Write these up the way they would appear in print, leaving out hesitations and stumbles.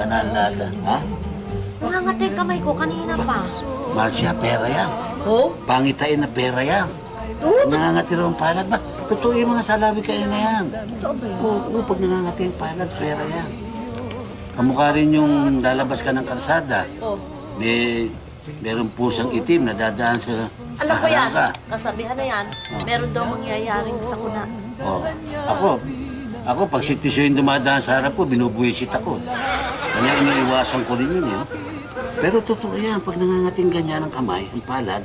ka na ang lasa, ha? Nangangatay kamay ko kanina pa. Mahal siya, pera yan. Oh? Pangitain na pera yan. Nangangati raw ang palad. Ba? Totoo yung mga salabi kayo na yan. Oo, pag nangangati ang palad, pera yan. Kamukha rin yung lalabas ka ng kalsada. Oh. Meron pusang itim na dadaan sa Alam ko yan, harangka. kasabihan na yan, meron daw mangyayaring sakuna. Oh. Ako, pag si Tisyo yung dumadaan sa harap ko, binubuwisit ako. Kanya iniiwasan ko rin yun, eh. Pero totoo yan, pag nangangating ganyan ang kamay, ang palad,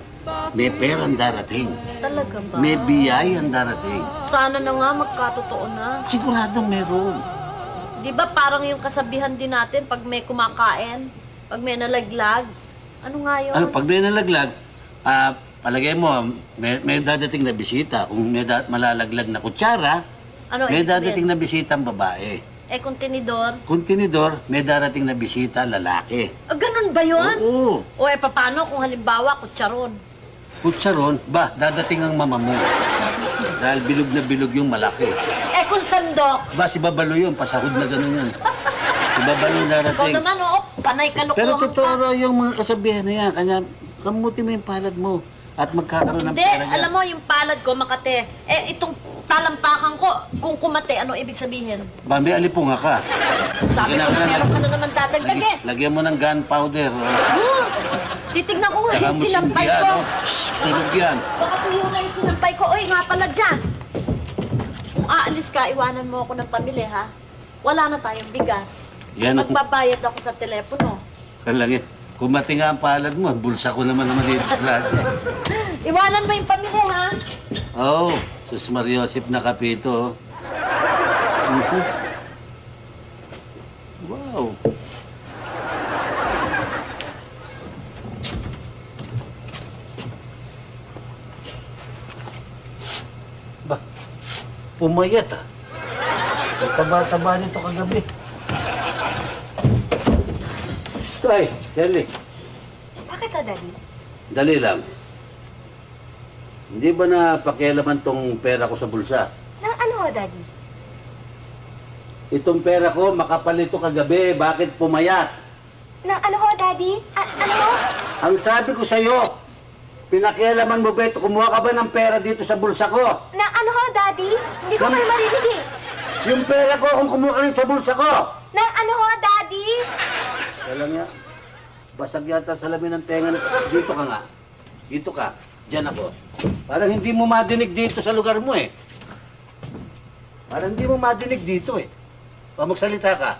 may perang darating. Talaga ba? May biyayang darating. Sana na nga magkatotoo na. Siguradong meron. Di ba parang yung kasabihan din natin pag may kumakain, pag may nalaglag, ano nga yun? Ano, pag may nalaglag, palagay mo, may dadating na bisita. Kung may malalaglag na kutsara, Ano, may ibig dadating sabihin? na bisitang babae. Kung tinidor? Kung tinidor, may darating na bisita lalaki. Ganun ba yun? Oo. O paano kung halimbawa kutsaron? Kutsaron, dadating ang mama mo. Dahil bilog na bilog yung malaki. Kung sandok? Si Babalo yun, pasahod na gano'n yan. Si Babalo Ikaw darating. naman, panay kalukuhan Pero totoo ka. raw yung mga kasabihan na yan. Kanya, kamuti mo yung palad mo at magkakaroon ng Hindi, pera niya. alam mo, yung palad ko, Makate. Itong talampakan ko, kung kumate, ano ibig sabihin? May alipunga ka. Sabi ko, meron ka na naman dadagdag Lagyan mo ng gunpowder. Titignan ko nga Tsaka yung mo sinampay sindihan, ko. no? Shhh, sunog yan. Baka tuyo na yung sinampay ko. Uy, nga pala dyan. Kung aalis ka, iwanan mo ako ng pamili, ha? Wala na tayong bigas. Yan ang- Magbabayad ako sa telepono. Kalangit. Kung matinga ang palad mo, bulsa ko naman dito sa klase. Iwanan mo yung pamili, ha? Oh, sus Mariosip na kapito. Wow. Pumayat ah. Ang taba-taba nito kagabi. Ay, Shelly. Bakit ka, Daddy? Dali lang. Hindi ba na pakialaman tong pera ko sa bulsa? Nang ano, Daddy? Itong pera ko, makapal ito kagabi. Bakit pumayat? Nang ano ho, Daddy? Ano ho? Ang sabi ko sa'yo, pinakialaman mo ba ito? Kumuha ka ba ng pera dito sa bulsa ko? Nang ano ho, Daddy? Hindi ko kayo marinig eh. Yung pera ko, kung kumuha ka rin sa bulsa ko. Nang ano ho, Daddy? Kaya nga, basag yata salamin ng tenga nito. Dito ka nga. Dito ka. Diyan ako. Parang hindi mo madinig dito sa lugar mo eh. Parang hindi mo madinig dito eh. Magsalita ka.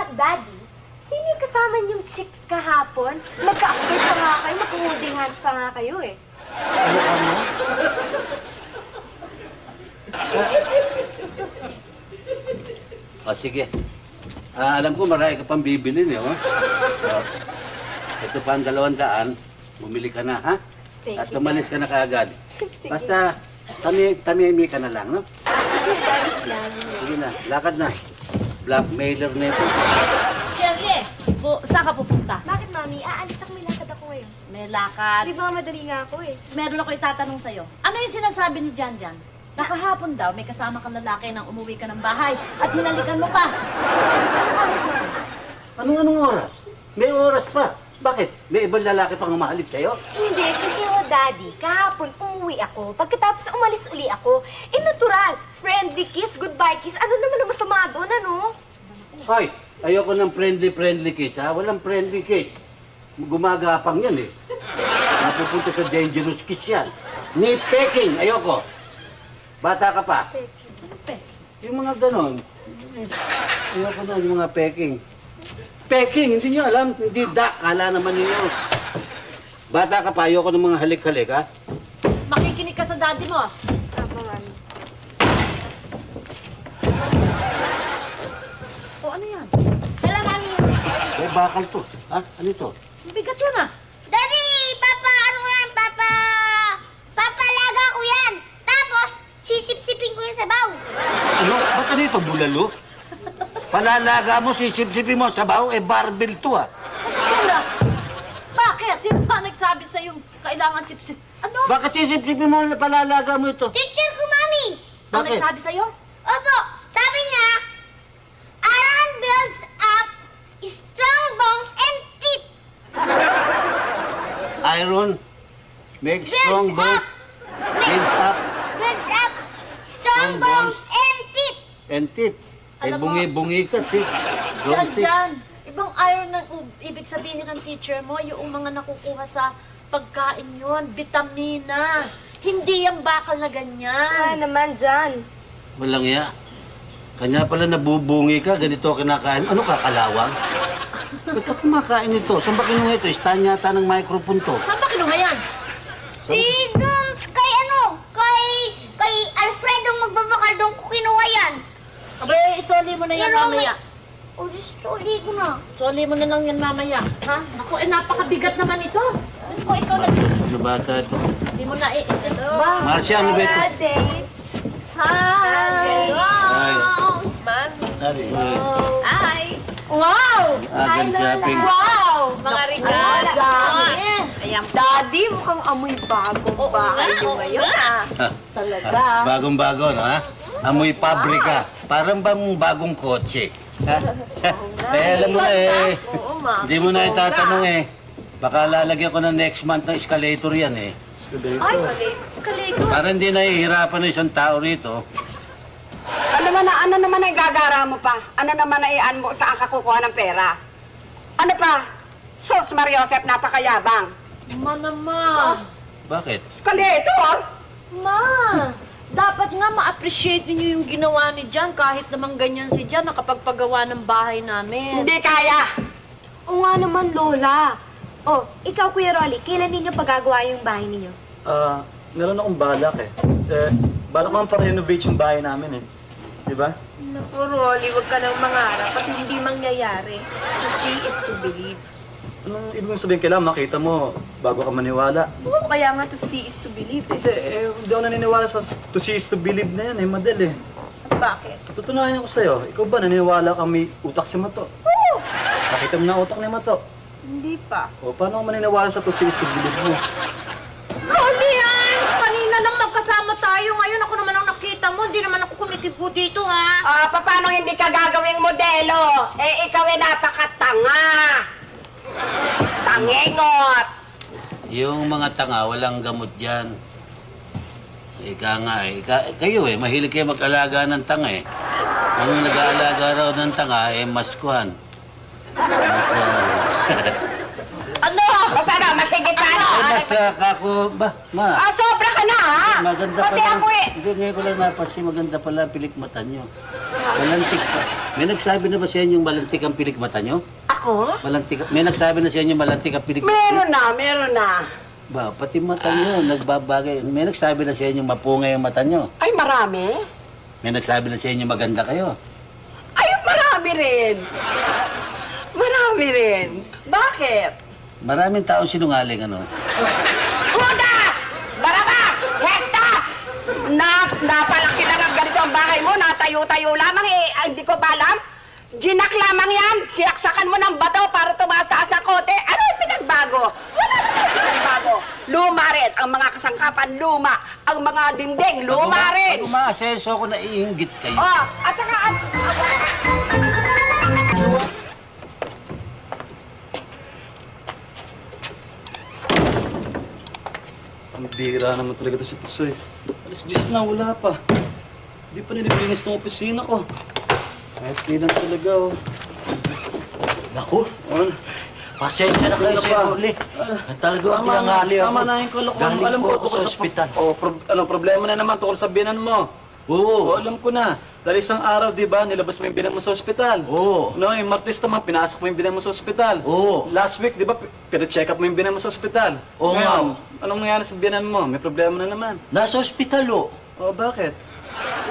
Daddy, sino yung kasama niyong chicks kahapon? Magka-akbay pa nga kayo, magka-holding hands pa nga kayo eh. Ano ka mo? Sige. Alam ko marami ka pang bibilin eh. Ito pa ang 200. Bumili ka na, ha? Thank At you, umalis ka na kaagad. Sige. Basta, tamimi ka na lang, no? Sige, Daddy. Sige na, lakad na. Blackmailer na ito. Shirley, saan ka pupunta? Bakit, Mami? Aalis ako, may lakad ako ngayon. May lakad. Di ba madali nga ako eh? Meron ako itatanong sa'yo. Ano yung sinasabi ni Jan? Nakahapon daw, may kasama kang lalaki nang umuwi ka ng bahay at hinalikan mo pa. Anong oras? May oras pa. Bakit? May ibang lalaki pang umahalip sa'yo? Hindi, kasi ho, Daddy, kahapon umuwi ako. Pagkatapos umalis uli ako. Natural. Friendly kiss, goodbye kiss. Ano naman ang masama doon, ano? Hoy, ayoko ng friendly kiss, ha? Walang friendly kiss. Gumagapang yan, eh. Napupunta sa dangerous kiss yan. Nitpicking, ayoko. Bata ka pa. Yung mga ganon. Ayoko na yung mga peking. Peking, hindi nyo alam. Hindi kala naman ninyo. Bata ka pa, ayoko ng mga halik-halik, ha? Makikinig ka sa daddy mo. Tama, Mami. O ano yan? Dala, Mami. Eh, bakal to. Ha? Ano ito? Bigat yun ah. Daddy! Papa! Ano yan? Papa! Papalaga ko yan! Tapos, sisip-sipin ko yung sabaw. Ano? Ba't ano ito? Bulalo? Palalaga mo, sisip-sipin mo, sabaw, barbell to, ha? Wala. Bakit? Sino ba nagsabi sa'yo kailangan sip-sip? Ano? Bakit sisip-sipin mo, palalaga mo ito? Teacher ko, Mami! Ang Bakit? nagsabi sa'yo? Opo, sabi niya, Aran builds up iron. Make strong bones. Builds up. Builds up strong bones and teeth. And teeth. Eh, Alam mo- bungi-bungi ka, teeth. Strong Diyan, teeth. diyan. Ibang iron ng ibig sabihin ng teacher mo, yung mga nakukuha sa pagkain yon, vitamina. Hindi yung bakal na Wala ganyan. naman dyan. Walang ya. Kanya pala nabubungi ka, ganito kinakain. Ano kakalawang? Ba't ka kumakain ito? Saan ba kinuha ito? Stand yata ng microphone to. Saan ba kinuha yan? Si Dums kay kay Alfredo magbabakal doon ko kinuha yan. Abe, isoli mo na yan Pero mamaya. O, sorry ko na. Soli mo na lang yan mamaya. Ha? Ako, napakabigat naman ito. Ano po, ikaw na... Ano bata ito? Hindi mo na ba? Marcia, ano ba ito? Date. Hi! Hi. Wow! Ay, Hi! Wow! agan shopping. Wow! Mga regalo. dami. Ayan. Daddy, mukhang amoy bagong Oo bahay nga, niyo oo ngayon, nga. ah. Talaga. Bagong-bago, no, ha? Amoy pabrika. Parang bang bagong kotse. Ha? Eh, alam mo na eh. Oo, ma. Hindi mo na itatanong eh. Baka lalagyan ko na next month ng escalator yan eh. Ay, kaligo. Para hindi nahihirapan ng isang tao rito. Ano naman ay gagara mo pa? Ano naman ay ian mo saan ka kukuha ng pera? Ano pa? Sus, Mariosep, napakayabang. Ma naman. Bakit? Escalator? Ma! Dapat nga ma-appreciate niyo yung ginawa ni Jan kahit naman ganyan si Jan nakapagpagawa ng bahay namin. Hindi kaya. Oo nga naman, Lola. Oh, ikaw, Kuya Rolly, kailan ninyo pagagawa yung bahay ninyo? Meron akong balak eh. Balak ko pa-renovate yung bahay namin eh. Di ba? Naku, Rolly, huwag ka nang mangarap at hindi mangyayari. To see is to believe. Anong ibig mong sabihin, kailangan makita mo bago ka maniwala? Oo, kaya nga to see is to believe eh. Hindi ako naniniwala sa to see is to believe na yan eh, Madel eh. At bakit? Tutunayan ko sa'yo, ikaw ba naniniwala ka may utak si Mato? Oo! Nakita mo na utak ni Mato? Hindi pa. O paano ako maniniwala sa to see is to believe mo? Rolly, kanina lang magkasama tayo. Ngayon ako naman ang nakita mo. Hindi naman ako kumikipo dito, ha? Paano hindi ka gagawing modelo? Eh, ikaw ay napakatanga. Tangengot. Yung mga tanga, walang gamot dyan. Ika nga eh. Kayo eh, mahilig kayo mag-alaga ng tanga eh. Ang nag-aalaga raw ng tanga eh, mas kuhan. Mas, Ano? Basta na, masigit pa ano? mas kako, ba, ma. Sobra ka na, ha? Maganda Pati pala. ako eh. Hindi, ngayon ko lang napansin, maganda pala ang pilikmata nyo. Malantik pa. May nagsabi na ba sa inyo yung malantik ang pilikmata nyo? Ako? Malantik, may nagsabi na sa inyo malantik ang pilikmata nyo? Meron na. Ba, pati mata nyo, nagbabagay. May nagsabi na sa inyo mapungay ang mata nyo. Ay, marami. May nagsabi na sa inyo maganda kayo. Ay, marami rin. Marami rin. Bakit? Maraming taong sinungaling, ano? Judas! Barabas! Hestas! Napalaki lang ang ganito ang bahay mo, natayo-tayo lamang eh, hindi ko ba alam? Ginak lamang yan, sinaksakan mo ng bato para tumaas-taas ang kote. Ano yung pinagbago? Wala naman pinagbago. Luma rin, ang mga kasangkapan luma, ang mga dingding luma rin. Pag umaaseso ko, naiinggit kayo. Oh, at saka... Ang bira naman talaga to si Tusoy. Alas 10 na, wala pa. Hindi pa nililinis ng opisina ko. Kahit kailan talaga oh. Naku, Ano? pasensya na kayo Ano sa pa? huli. Talaga ang pinangali ako. Tama na yung kalokohan. Galing Alam po ko ako sa ospital. Anong problema na naman tungkol sa binan mo? Oo. Alam ko na. Dahil isang araw, di ba, nilabas mo yung binan mo sa ospital. Oo. No, yung Martes naman, pinasok mo yung binan mo sa ospital. Oo. Last week, di ba, pina-check up mo yung binan mo sa ospital. Oo Ngayon, anong nangyari sa binan mo? May problema na naman. Nasa ospital, oh. O, bakit?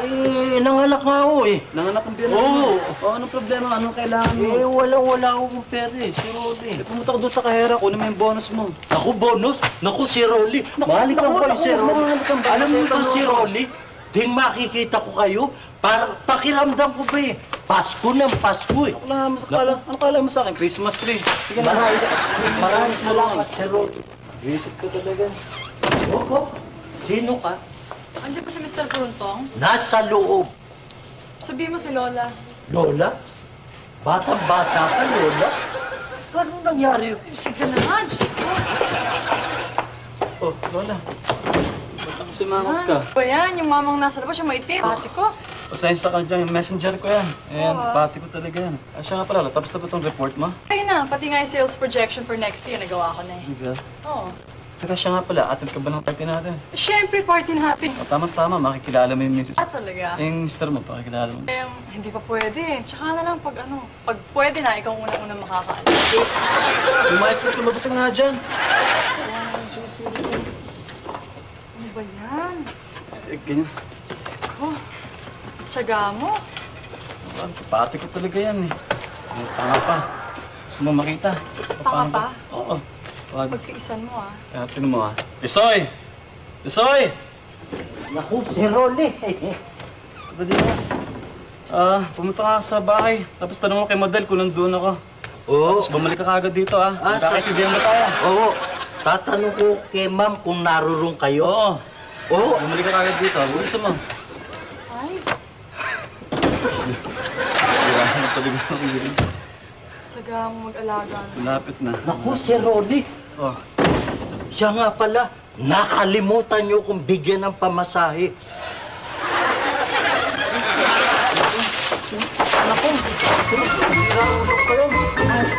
Eh, nangalak nga ako eh. Nanganak ang binan Oo. mo. O, anong problema? Anong kailangan mo? Eh, wala akong pera eh, si Rolly. Pumunta ka doon sa kahera, kunin mo yung bonus mo. Ako, bonus? Naku, si Rolly. Mahalik ang ba si Rolly? Alam mo ba si Rolly? Ding makikita ko kayo, parang pakiramdam ko ba eh. Pasko ng Pasko eh. Ano kala mo sa akin? Christmas tree. Sige na. Maraming salamat, si Rolly. Visit ko talaga. Opo, sino ka? Andiyan pa si Mr. Pruntong? Nasa loob. Sabihin mo si Lola. Lola? Batang-bata ka, Lola? Paano nangyari yun? Sige na nga, Diyos ko. Oh, Lola. Ba't ako sumangot ka? Ba yan? Yung mamang nasa labas, yung maitim. Ate ko. Pasensya ka dyan, yung messenger ko yan. Ayan, Oo, ah. pati ko talaga yan. Ah, siya nga pala, tapos na ba itong report mo? Ayun na, pati nga yung sales projection for next year, nagawa ko na eh. Diba? Oo. Teka, siya nga pala, atid ka ba ng party natin? Siyempre, party natin. O, tama-tama, makikilala mo yung misis. Ah, talaga? Yung mister mo, pakikilala mo. Hindi pa pwede eh. Tsaka na lang pag ano, pag pwede na, ikaw unang-unang makakaalam. Lumayas ka, lumabas ka nga dyan. Ano ba yan? Eh, ganyan. Oh, tiyaga mo. Pati ko talaga yan eh. Eh, tanga pa. Gusto mo makita? Tanga pa? Oo. Wag. Pagkaisan mo ah. Tingnan mo ah. Tisoy! Tisoy! Naku, si Rolly. Sabi mo. Pumunta ka sa bahay. Tapos tanong mo kay Madel kung nandun ako. Oo. Tapos bumalik ka kagad dito ah. sa- Magkakaintindihan ba tayo? Oo. Tatanong ko kay ma'am kung narurong kayo. Oo. Oo. Bumalik ka kagad dito. Gusto mo. Ay, Sira na talaga ang bilis. tiyaga mo mag-alaga na. Malapit na. Naku, si Rolly. Oh. Siya nga pala, nakalimutan niyo kung bigyan ng pamasahe. Naku! Sira ulo ko sa'yo.